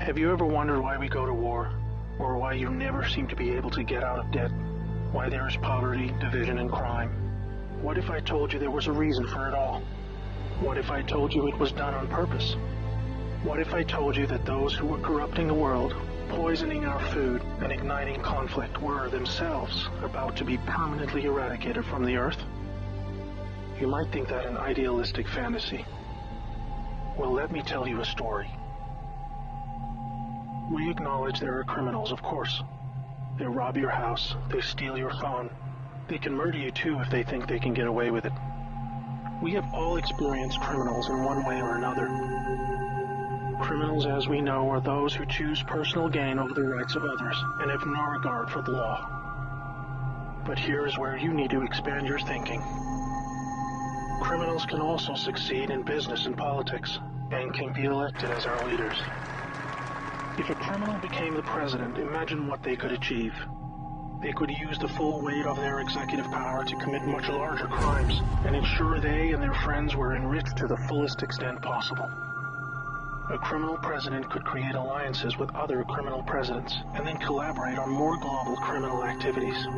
Have you ever wondered why we go to war? Or why you never seem to be able to get out of debt? Why there is poverty, division, and crime? What if I told you there was a reason for it all? What if I told you it was done on purpose? What if I told you that those who were corrupting the world, poisoning our food, and igniting conflict were themselves about to be permanently eradicated from the earth? You might think that an idealistic fantasy. Well, let me tell you a story. We acknowledge there are criminals, of course. They rob your house, they steal your phone. They can murder you too if they think they can get away with it. We have all experienced criminals in one way or another. Criminals, as we know, are those who choose personal gain over the rights of others and have no regard for the law. But here is where you need to expand your thinking. Criminals can also succeed in business and politics and can be elected as our leaders. If a criminal became the president, imagine what they could achieve. They could use the full weight of their executive power to commit much larger crimes and ensure they and their friends were enriched to the fullest extent possible. A criminal president could create alliances with other criminal presidents and then collaborate on more global criminal activities.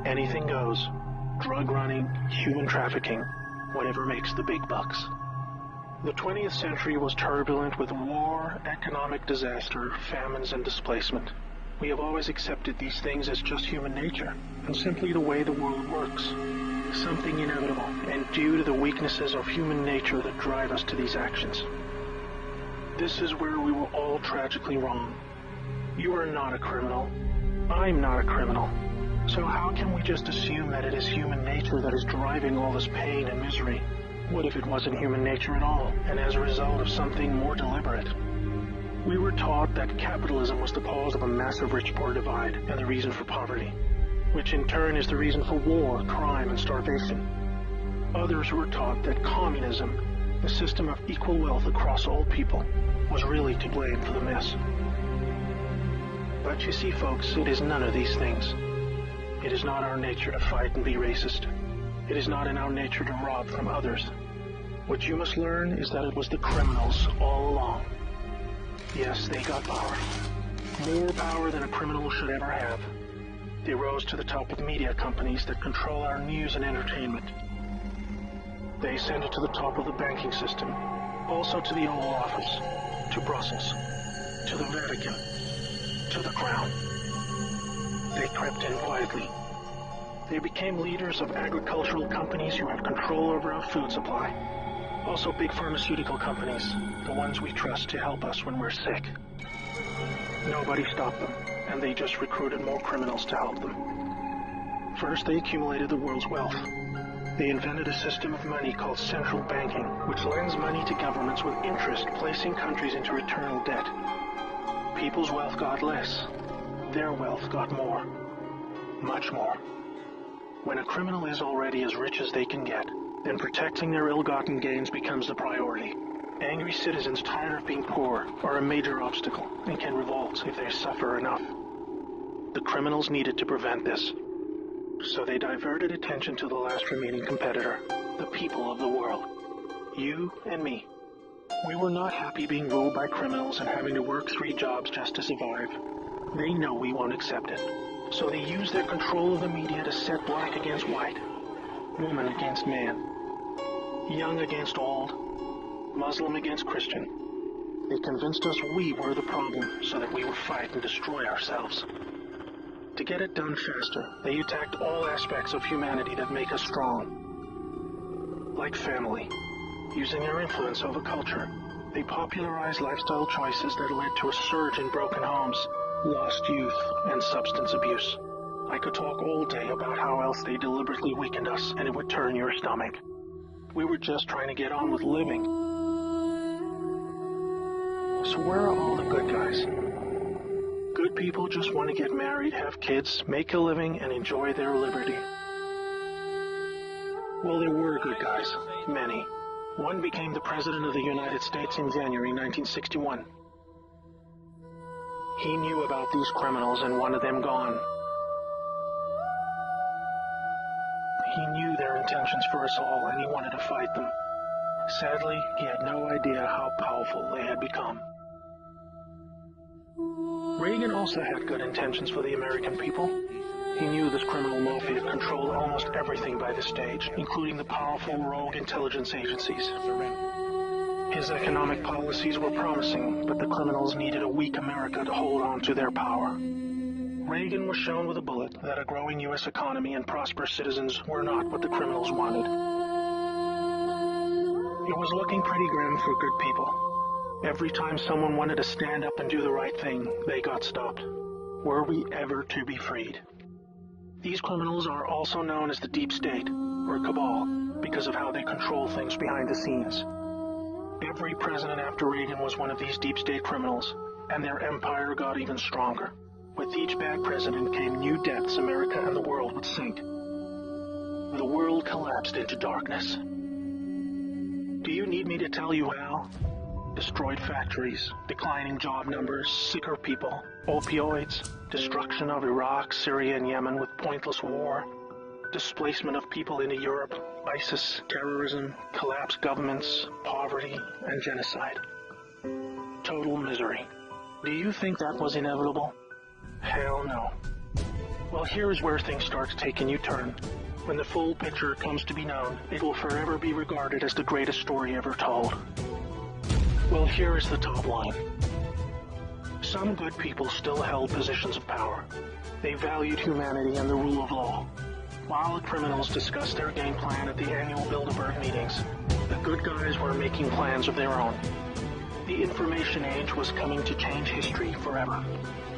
Anything goes. Drug running, human trafficking, whatever makes the big bucks. The 20th century was turbulent with war, economic disaster, famines, and displacement. We have always accepted these things as just human nature, and simply the way the world works. Something inevitable, and due to the weaknesses of human nature that drive us to these actions. This is where we were all tragically wrong. You are not a criminal. I'm not a criminal. So how can we just assume that it is human nature that is driving all this pain and misery? What if it wasn't human nature at all, and as a result of something more deliberate? We were taught that capitalism was the cause of a massive rich-poor divide and the reason for poverty, which in turn is the reason for war, crime, and starvation. Others were taught that communism, a system of equal wealth across all people, was really to blame for the mess. But you see, folks, it is none of these things. It is not our nature to fight and be racist. It is not in our nature to rob from others. What you must learn is that it was the criminals all along. Yes, they got power. More power than a criminal should ever have. They rose to the top of media companies that control our news and entertainment. They ascended to the top of the banking system, also to the Oval Office, to Brussels, to the Vatican, to the Crown. They crept in quietly. They became leaders of agricultural companies who had control over our food supply. Also big pharmaceutical companies, the ones we trust to help us when we're sick. Nobody stopped them, and they just recruited more criminals to help them. First, they accumulated the world's wealth. They invented a system of money called central banking, which lends money to governments with interest, placing countries into eternal debt. People's wealth got less. Their wealth got more. Much more. When a criminal is already as rich as they can get, then protecting their ill-gotten gains becomes the priority. Angry citizens tired of being poor are a major obstacle and can revolt if they suffer enough. The criminals needed to prevent this. So they diverted attention to the last remaining competitor, the people of the world. You and me. We were not happy being ruled by criminals and having to work 3 jobs just to survive. They know we won't accept it. So they use their control of the media to set black against white, woman against man, young against old, Muslim against Christian. They convinced us we were the problem so that we would fight and destroy ourselves. To get it done faster, they attacked all aspects of humanity that make us strong. Like family. Using their influence over culture, they popularized lifestyle choices that led to a surge in broken homes, lost youth, and substance abuse. I could talk all day about how else they deliberately weakened us, and it would turn your stomach. We were just trying to get on with living. So where are all the good guys? Good people just want to get married, have kids, make a living, and enjoy their liberty. Well, there were good guys. Many. One became the President of the United States in January 1961. He knew about these criminals and wanted them gone. He knew their intentions for us all, and he wanted to fight them. Sadly, he had no idea how powerful they had become. Reagan also had good intentions for the American people. He knew this criminal mafia controlled almost everything by this stage, including the powerful rogue intelligence agencies. His economic policies were promising, but the criminals needed a weak America to hold on to their power. Reagan was shown with a bullet that a growing U.S. economy and prosperous citizens were not what the criminals wanted. It was looking pretty grim for good people. Every time someone wanted to stand up and do the right thing, they got stopped. Were we ever to be freed? These criminals are also known as the Deep State, or Cabal, because of how they control things behind the scenes. Every president after Reagan was one of these Deep State criminals, and their empire got even stronger. With each bad president came new depths America and the world would sink. The world collapsed into darkness. Do you need me to tell you how? Destroyed factories, declining job numbers, sicker people, opioids, destruction of Iraq, Syria, and Yemen with pointless war, displacement of people into Europe, ISIS, terrorism, collapsed governments, poverty, and genocide. Total misery. Do you think that was inevitable? Hell no. Well, here's where things start to take a new turn. When the full picture comes to be known, it will forever be regarded as the greatest story ever told. Well, here is the top line. Some good people still held positions of power. They valued humanity and the rule of law. While the criminals discussed their game plan at the annual Bilderberg meetings, the good guys were making plans of their own. The information age was coming to change history forever.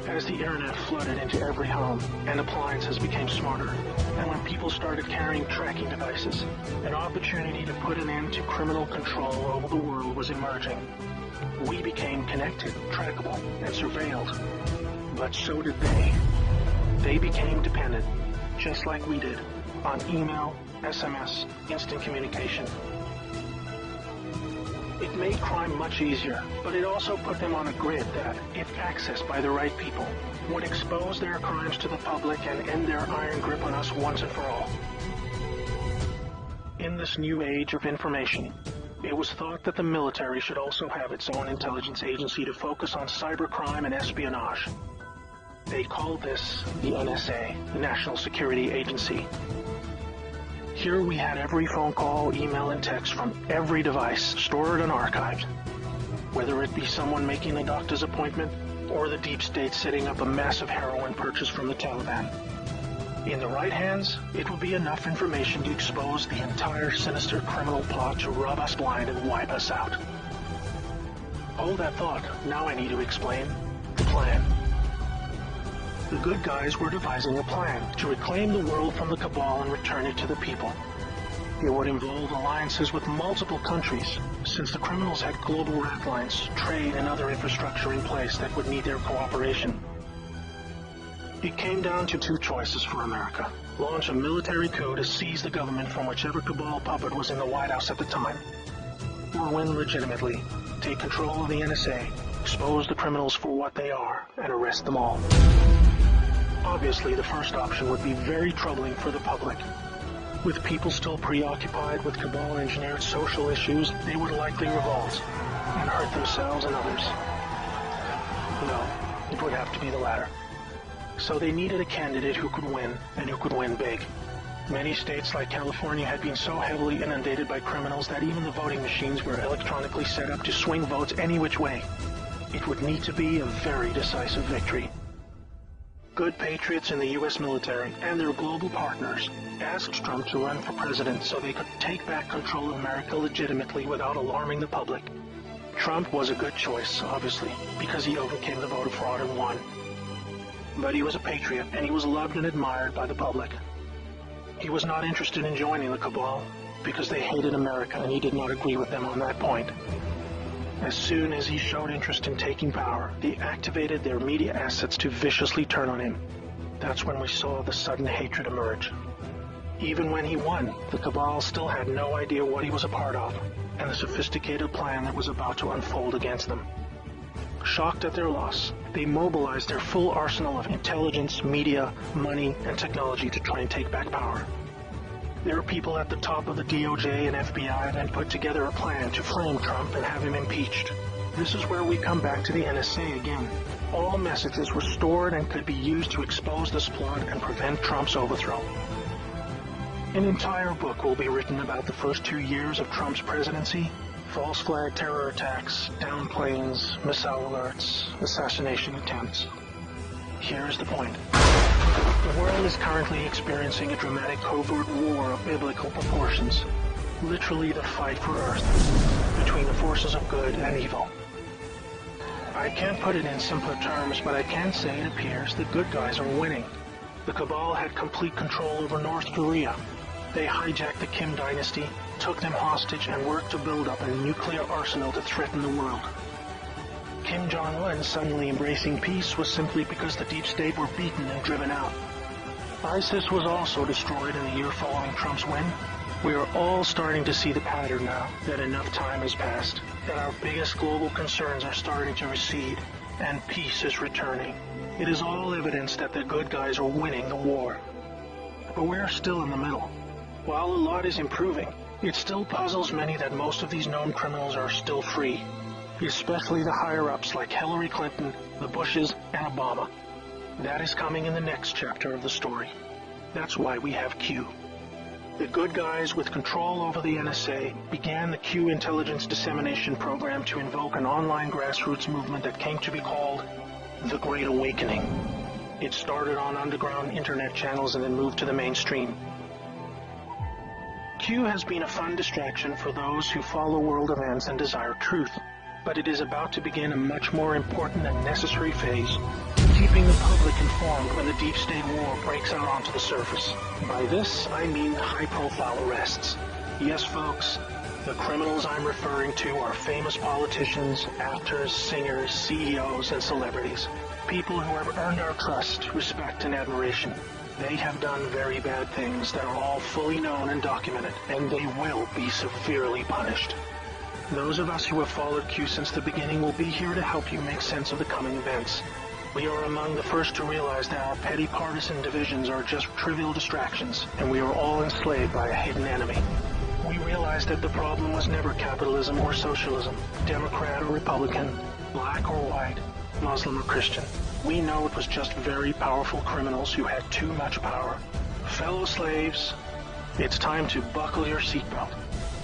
As the internet flooded into every home and appliances became smarter, and when people started carrying tracking devices, an opportunity to put an end to criminal control over the world was emerging. We became connected, trackable, and surveilled. But so did they. They became dependent, just like we did, on email, SMS, instant communication. It made crime much easier, but it also put them on a grid that, if accessed by the right people, would expose their crimes to the public and end their iron grip on us once and for all. In this new age of information, it was thought that the military should also have its own intelligence agency to focus on cybercrime and espionage. They called this the NSA, the National Security Agency. Here we had every phone call, email, and text from every device stored and archived. Whether it be someone making a doctor's appointment, or the deep state setting up a massive heroin purchase from the Taliban. In the right hands, it would be enough information to expose the entire sinister criminal plot to rub us blind and wipe us out. Hold that thought. Now I need to explain the plan. The good guys were devising a plan to reclaim the world from the cabal and return it to the people. It would involve alliances with multiple countries, since the criminals had global rat lines, trade, and other infrastructure in place that would need their cooperation. It came down to two choices for America. Launch a military coup to seize the government from whichever cabal puppet was in the White House at the time. Or win legitimately, take control of the NSA, expose the criminals for what they are, and arrest them all. Obviously, the first option would be very troubling for the public. With people still preoccupied with cabal-engineered social issues, they would likely revolt and hurt themselves and others. No, it would have to be the latter. So they needed a candidate who could win, and who could win big. Many states like California had been so heavily inundated by criminals that even the voting machines were electronically set up to swing votes any which way. It would need to be a very decisive victory. Good patriots in the U.S. military and their global partners asked Trump to run for president so they could take back control of America legitimately without alarming the public. Trump was a good choice, obviously, because he overcame the voter fraud and won. But he was a patriot, and he was loved and admired by the public. He was not interested in joining the cabal, because they hated America, and he did not agree with them on that point. As soon as he showed interest in taking power, they activated their media assets to viciously turn on him. That's when we saw the sudden hatred emerge. Even when he won, the cabal still had no idea what he was a part of, and the sophisticated plan that was about to unfold against them. Shocked at their loss, they mobilized their full arsenal of intelligence, media, money, and technology to try and take back power. There are people at the top of the DOJ and FBI that put together a plan to frame Trump and have him impeached. This is where we come back to the NSA again. All messages were stored and could be used to expose this plot and prevent Trump's overthrow. An entire book will be written about the first 2 years of Trump's presidency. False flag terror attacks, downplanes, missile alerts, assassination attempts. Here's the point. The world is currently experiencing a dramatic covert war of biblical proportions. Literally the fight for Earth, between the forces of good and evil. I can't put it in simpler terms, but I can say it appears the good guys are winning. The cabal had complete control over North Korea. They hijacked the Kim dynasty, took them hostage, and worked to build up a nuclear arsenal to threaten the world. Kim Jong-un suddenly embracing peace was simply because the deep state were beaten and driven out. ISIS was also destroyed in the year following Trump's win. We are all starting to see the pattern now, that enough time has passed, that our biggest global concerns are starting to recede, and peace is returning. It is all evidence that the good guys are winning the war. But we are still in the middle. While a lot is improving, it still puzzles many that most of these known criminals are still free, especially the higher-ups like Hillary Clinton, the Bushes, and Obama. That is coming in the next chapter of the story. That's why we have Q. The good guys with control over the NSA began the Q intelligence dissemination program to invoke an online grassroots movement that came to be called the Great Awakening. It started on underground internet channels and then moved to the mainstream. Q has been a fun distraction for those who follow world events and desire truth, but it is about to begin a much more important and necessary phase, keeping the public informed when the deep state war breaks out onto the surface. By this, I mean high-profile arrests. Yes, folks, the criminals I'm referring to are famous politicians, actors, singers, CEOs, and celebrities. People who have earned our trust, respect, and admiration. They have done very bad things that are all fully known and documented, and they will be severely punished. Those of us who have followed Q since the beginning will be here to help you make sense of the coming events. We are among the first to realize that our petty partisan divisions are just trivial distractions, and we are all enslaved by a hidden enemy. We realize that the problem was never capitalism or socialism, Democrat or Republican, black or white, Muslim or Christian. We know it was just very powerful criminals who had too much power. Fellow slaves, it's time to buckle your seatbelt,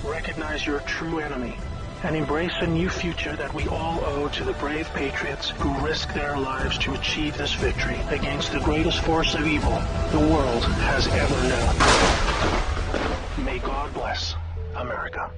recognize your true enemy, and embrace a new future that we all owe to the brave patriots who risked their lives to achieve this victory against the greatest force of evil the world has ever known. May God bless America.